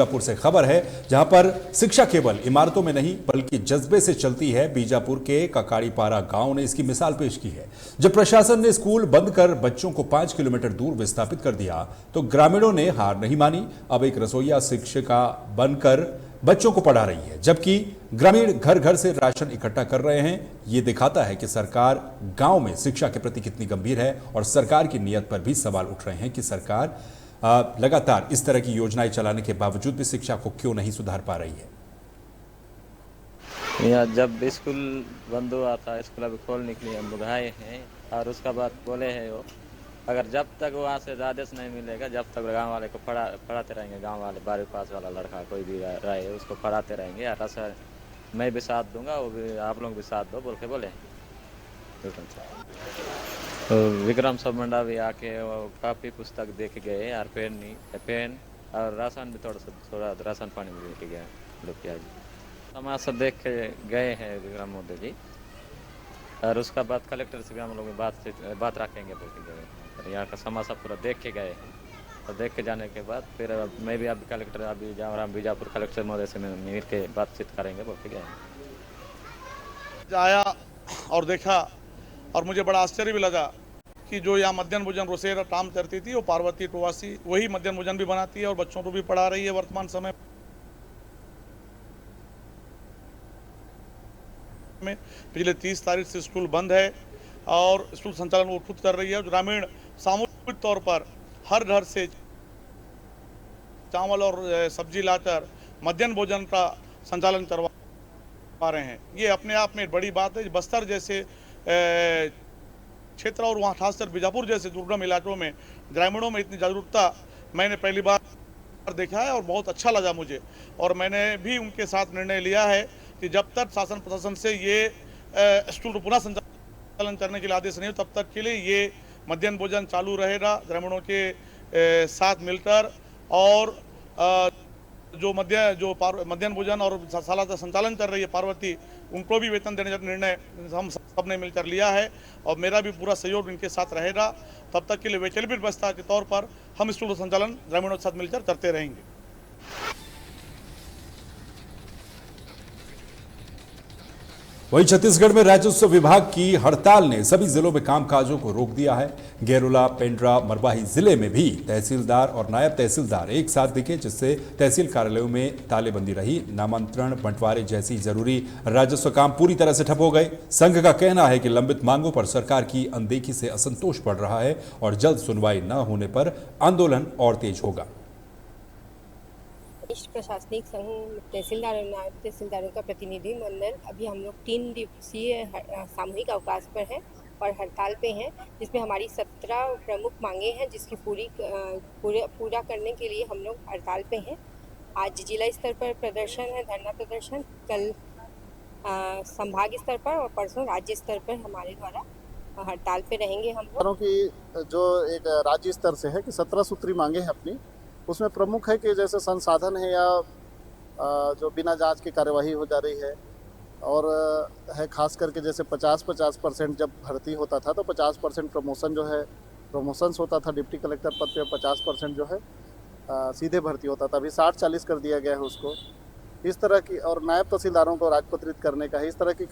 बीजापुर से खबर है, जहां पर शिक्षा केवल इमारतों में नहीं बल्कि जज्बे से चलती है। बीजापुर के ककाड़ीपारा गांव ने इसकी मिसाल पेश की है। जब प्रशासन ने स्कूल बंद कर बच्चों को 5 किलोमीटर दूर विस्थापित कर दिया तो ग्रामीणों ने हार नहीं मानी। अब एक रसोइया शिक्षिका बनकर बच्चों को पढ़ा रही है, जबकि ग्रामीण घर घर से राशन इकट्ठा कर रहे हैं। ये दिखाता है कि सरकार गांव में शिक्षा के प्रति कितनी गंभीर है और सरकार की नीयत पर भी सवाल उठ रहे हैं कि सरकार लगातार इस तरह की योजनाएं चलाने के बावजूद भी शिक्षा को क्यों नहीं सुधार पा रही है। यहाँ जब स्कूल बंद हुआ था, स्कूल अभी खोलने के लिए हम लोग आए हैं और उसका बात बोले हैं वो, अगर जब तक वहाँ से आदेश नहीं मिलेगा जब तक गांव वाले को पढ़ाते रहेंगे। गांव वाले 12वीं पास वाला लड़का कोई भी रहे उसको पढ़ाते रहेंगे। और सर मैं भी साथ दूंगा, वो भी आप लोग भी साथ दो बोल के बोले। तो विक्रम सबमंडा भी आके वो काफ़ी पुस्तक दे के गए और पेन और राशन भी थोड़ा राशन पानी भी दे के गए लोग क्या समाज से देख के गए हैं विक्रम मोदी जी। और उसका बाद कलेक्टर से भी हम लोग बात रखेंगे बोल के गए। यहाँ का समाज पूरा देख के गए हैं और देख के जाने के बाद फिर मैं भी अभी कलेक्टर अभी जा रहा हूँ बीजापुर कलेक्टर महोदय से मिल के बातचीत करेंगे बोल के गए। आया और देखा और मुझे बड़ा आश्चर्य भी लगा कि जो यहाँ मध्याह्न भोजन रोसेरा काम करती थी वो पार्वती टोवासी वही मध्याह्न भोजन भी बनाती है और बच्चों को भी पढ़ा रही है। वर्तमान समय में पिछले 30 तारीख से स्कूल बंद है और स्कूल संचालन वो खुद कर रही है। ग्रामीण सामूहिक तौर पर हर घर से चावल और सब्जी लाकर मध्याह्न भोजन का संचालन करवा रहे हैं। ये अपने आप में बड़ी बात है। बस्तर जैसे क्षेत्र और वहाँ खासकर बीजापुर जैसे दुर्गम इलाकों में ग्रामीणों में इतनी जागरूकता मैंने पहली बार देखा है और बहुत अच्छा लगा मुझे। और मैंने भी उनके साथ निर्णय लिया है कि जब तक शासन प्रशासन से ये स्कूल को पुनः संचालन करने के लिए आदेश नहीं हो तब तक के लिए ये मध्याह्न भोजन चालू रहेगा ग्रामीणों के साथ मिलकर। और जो मध्याह्न भोजन और शाला का संचालन कर रही है पार्वती, उनको भी वेतन देने का निर्णय हम सबने मिलकर लिया है और मेरा भी पूरा सहयोग इनके साथ रहेगा। तब तक के लिए वैकल्पिक व्यवस्था के तौर पर हम स्कूल संचालन ग्रामीणों के साथ मिलकर करते रहेंगे। वहीं छत्तीसगढ़ में राजस्व विभाग की हड़ताल ने सभी जिलों में कामकाजों को रोक दिया है। गैरोला, पेंड्रा, मरवाही जिले में भी तहसीलदार और नायब तहसीलदार एक साथ दिखे, जिससे तहसील कार्यालयों में तालेबंदी रही। नामांतरण, बंटवारे जैसी जरूरी राजस्व काम पूरी तरह से ठप हो गए। संघ का कहना है कि लंबित मांगों पर सरकार की अनदेखी से असंतोष बढ़ रहा है और जल्द सुनवाई न होने पर आंदोलन और तेज होगा। प्रशासनिक संघ तहसीलदार और नायब तहसीलदारों का प्रतिनिधि मंडल अभी हम लोग 3 दिवसीय सामूहिक अवकाश पर हैं और हड़ताल पे हैं, जिसमें हमारी 17 प्रमुख मांगे हैं जिसकी पूरा करने के लिए हम लोग हड़ताल पे हैं। आज जिला स्तर पर प्रदर्शन है, धरना प्रदर्शन, कल संभाग स्तर पर और परसों राज्य स्तर पर हमारे द्वारा हड़ताल पे रहेंगे हम लोग। की जो एक राज्य स्तर से है कि 17 सूत्री मांगे हैं अपनी, उसमें प्रमुख है कि जैसे संसाधन है या जो बिना जांच की कार्यवाही हो जा रही है और है खास करके जैसे 50% जब भर्ती होता था तो 50% प्रमोशन जो है प्रमोशंस होता था डिप्टी कलेक्टर पद पे, 50% जो है सीधे भर्ती होता था। अभी 60-40 कर दिया गया है उसको। इस तरह की और नायब तहसीलदारों को राजपत्रित करने का है, इस तरह की।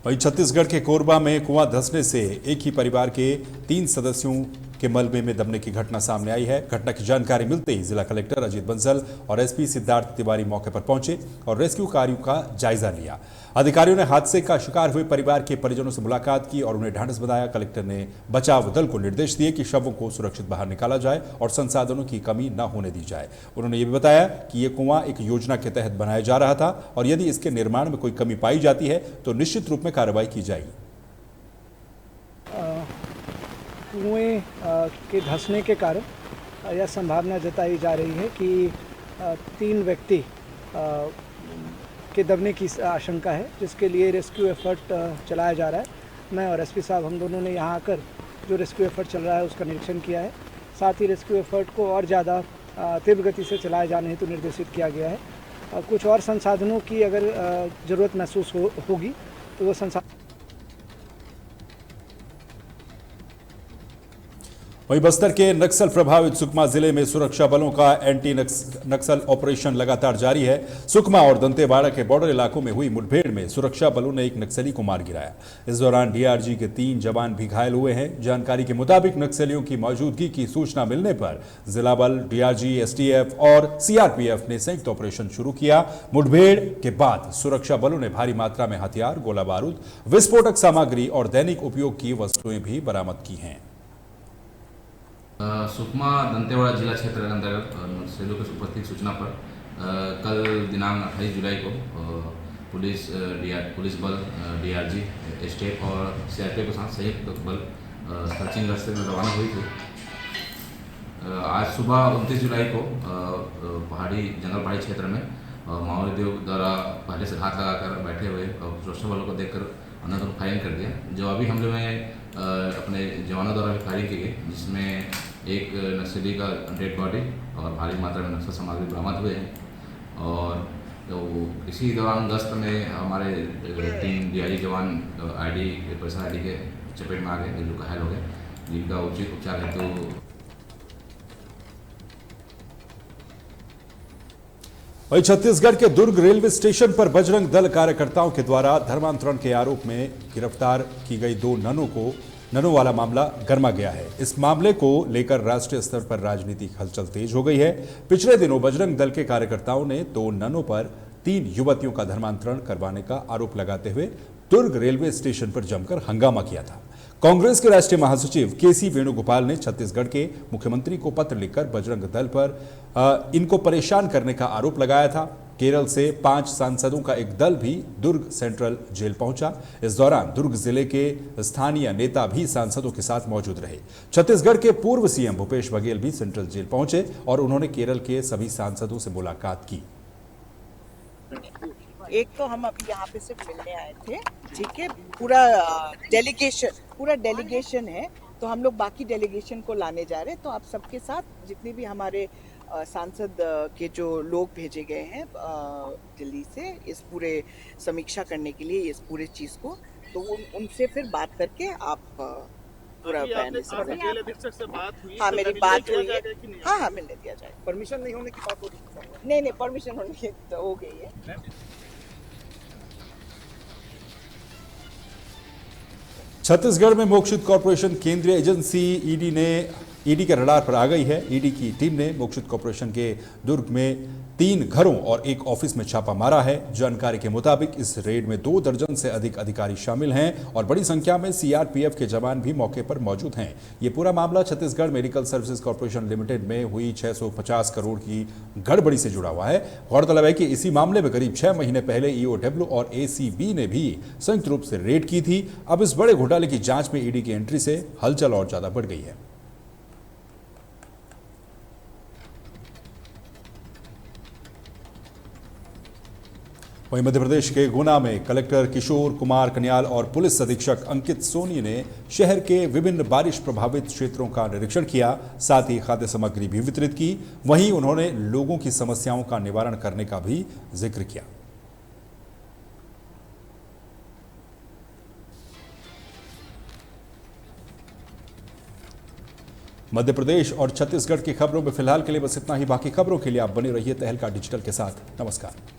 वहीं छत्तीसगढ़ के कोरबा में कुआं धंसने से एक ही परिवार के 3 सदस्यों के मलबे में दबने की घटना सामने आई है। घटना की जानकारी मिलते ही जिला कलेक्टर अजीत बंसल और एसपी सिद्धार्थ तिवारी मौके पर पहुंचे और रेस्क्यू कार्यों का जायजा लिया। अधिकारियों ने हादसे का शिकार हुए परिवार के परिजनों से मुलाकात की और उन्हें ढांढस बंधाया। कलेक्टर ने बचाव दल को निर्देश दिए कि शवों को सुरक्षित बाहर निकाला जाए और संसाधनों की कमी न होने दी जाए। उन्होंने ये भी बताया कि ये कुआं एक योजना के तहत बनाया जा रहा था और यदि इसके निर्माण में कोई कमी पाई जाती है तो निश्चित रूप में कार्रवाई की जाएगी। कुएं के धंसने के कारण यह संभावना जताई जा रही है कि 3 व्यक्ति के दबने की आशंका है, जिसके लिए रेस्क्यू एफर्ट चलाया जा रहा है। मैं और एसपी साहब हम दोनों ने यहाँ आकर जो रेस्क्यू एफर्ट चल रहा है उसका निरीक्षण किया है। साथ ही रेस्क्यू एफर्ट को और ज़्यादा तीव्र गति से चलाए जाने हेतु निर्देशित किया गया है। कुछ और संसाधनों की अगर ज़रूरत महसूस होगी तो वो संसाधन वहीं बस्तर के नक्सल प्रभावित सुकमा जिले में सुरक्षा बलों का एंटी नक्सल ऑपरेशन लगातार जारी है। सुकमा और दंतेवाड़ा के बॉर्डर इलाकों में हुई मुठभेड़ में सुरक्षा बलों ने एक नक्सली को मार गिराया। इस दौरान डीआरजी के 3 जवान भी घायल हुए हैं। जानकारी के मुताबिक नक्सलियों की मौजूदगी की सूचना मिलने पर जिला बल, डीआरजी, एसटीएफ और सीआरपीएफ ने संयुक्त ऑपरेशन शुरू किया। मुठभेड़ के बाद सुरक्षा बलों ने भारी मात्रा में हथियार, गोला बारूद, विस्फोटक सामग्री और दैनिक उपयोग की वस्तुएं भी बरामद की हैं। सुकमा दंतेवाड़ा जिला क्षेत्र के अंतर्गत नक्सलियों की उपस्थित सूचना पर कल दिनांक 28 जुलाई को पुलिस बल, डीआरजी, एसटीएफ और सीआरपीएफ के साथ संयुक्त बल सर्चिंग गश्त में रवाना हुई थी। आज सुबह 29 जुलाई को जंगल पहाड़ी क्षेत्र में माओवादियों द्वारा पहले से हाथ लगाकर बैठे हुए सुरक्षा बलों को देखकर अंधाधुंध फायरिंग कर दिया। जवाबी हमले में अपने जवानों द्वारा भी फायरिंग की गई, जिसमें एक नक्सली का डेड बॉडी और भारी मात्रा में नक्सल सामग्री बरामद हुए हैं। और तो इसी दौरान गश्त में हमारे 3 डीआईजी जवान पैसा आईडी के चपेट में आ गए, जो घायल हो गए, जिनका उचित उपचार हेतु वहीं छत्तीसगढ़ के दुर्ग रेलवे स्टेशन पर बजरंग दल कार्यकर्ताओं के द्वारा धर्मांतरण के आरोप में गिरफ्तार की गई 2 ननों वाला मामला गर्मा गया है। इस मामले को लेकर राष्ट्रीय स्तर पर राजनीतिक हलचल तेज हो गई है। पिछले दिनों बजरंग दल के कार्यकर्ताओं ने 2 ननों पर 3 युवतियों का धर्मांतरण करवाने का आरोप लगाते हुए दुर्ग रेलवे स्टेशन पर जमकर हंगामा किया था। कांग्रेस के राष्ट्रीय महासचिव केसी वेणुगोपाल ने छत्तीसगढ़ के मुख्यमंत्री को पत्र लिखकर बजरंग दल पर इनको परेशान करने का आरोप लगाया था। केरल से 5 सांसदों का एक दल भी दुर्ग सेंट्रल जेल पहुंचा। इस दौरान दुर्ग जिले के स्थानीय नेता भी सांसदों के साथ मौजूद रहे। छत्तीसगढ़ के पूर्व सीएम भूपेश बघेल भी सेंट्रल जेल पहुंचे और उन्होंने केरल के सभी सांसदों से मुलाकात की। एक तो हम अभी यहाँ पे सिर्फ मिलने आए थे, ठीक है, पूरा डेलीगेशन है, तो हम लोग बाकी डेलीगेशन को लाने जा रहे हैं। तो आप सबके साथ जितने भी हमारे सांसद के जो लोग भेजे गए हैं दिल्ली से इस पूरे समीक्षा करने के लिए इस पूरे चीज को, तो उनसे फिर बात करके आप पूरा बयान से बात हुई। हाँ, मेरी बात हुई है। हाँ, मिलने दिया जाए। परमिशन नहीं होने की बात हो रही है? नहीं, परमिशन होने की तो हो गई है। छत्तीसगढ़ में मोक्षित कॉर्पोरेशन केंद्रीय एजेंसी ईडी के रडार पर आ गई है। ईडी की टीम ने मोक्षित कॉर्पोरेशन के दुर्ग में 3 घरों और एक ऑफिस में छापा मारा है। जानकारी के मुताबिक इस रेड में 2 दर्जन से अधिक अधिकारी शामिल हैं और बड़ी संख्या में सीआरपीएफ के जवान भी मौके पर मौजूद हैं। ये पूरा मामला Chhattisgarh medical services corporation limited में हुई 650 करोड़ की गड़बड़ी से जुड़ा हुआ है। गौरतलब है कि इसी मामले में करीब 6 महीने पहले ईओडब्ल्यू और एसीबी ने भी संयुक्त रूप से रेड की थी। अब इस बड़े घोटाले की जांच में ईडी की एंट्री से हलचल और ज्यादा बढ़ गई है। वहीं मध्य प्रदेश के गुना में कलेक्टर किशोर कुमार कन्याल और पुलिस अधीक्षक अंकित सोनी ने शहर के विभिन्न बारिश प्रभावित क्षेत्रों का निरीक्षण किया, साथ ही खाद्य सामग्री भी वितरित की। वहीं उन्होंने लोगों की समस्याओं का निवारण करने का भी जिक्र किया। मध्य प्रदेश और छत्तीसगढ़ की खबरों में फिलहाल के लिए बस इतना ही। बाकी खबरों के लिए आप बने रहिए तहलका डिजिटल के साथ। नमस्कार।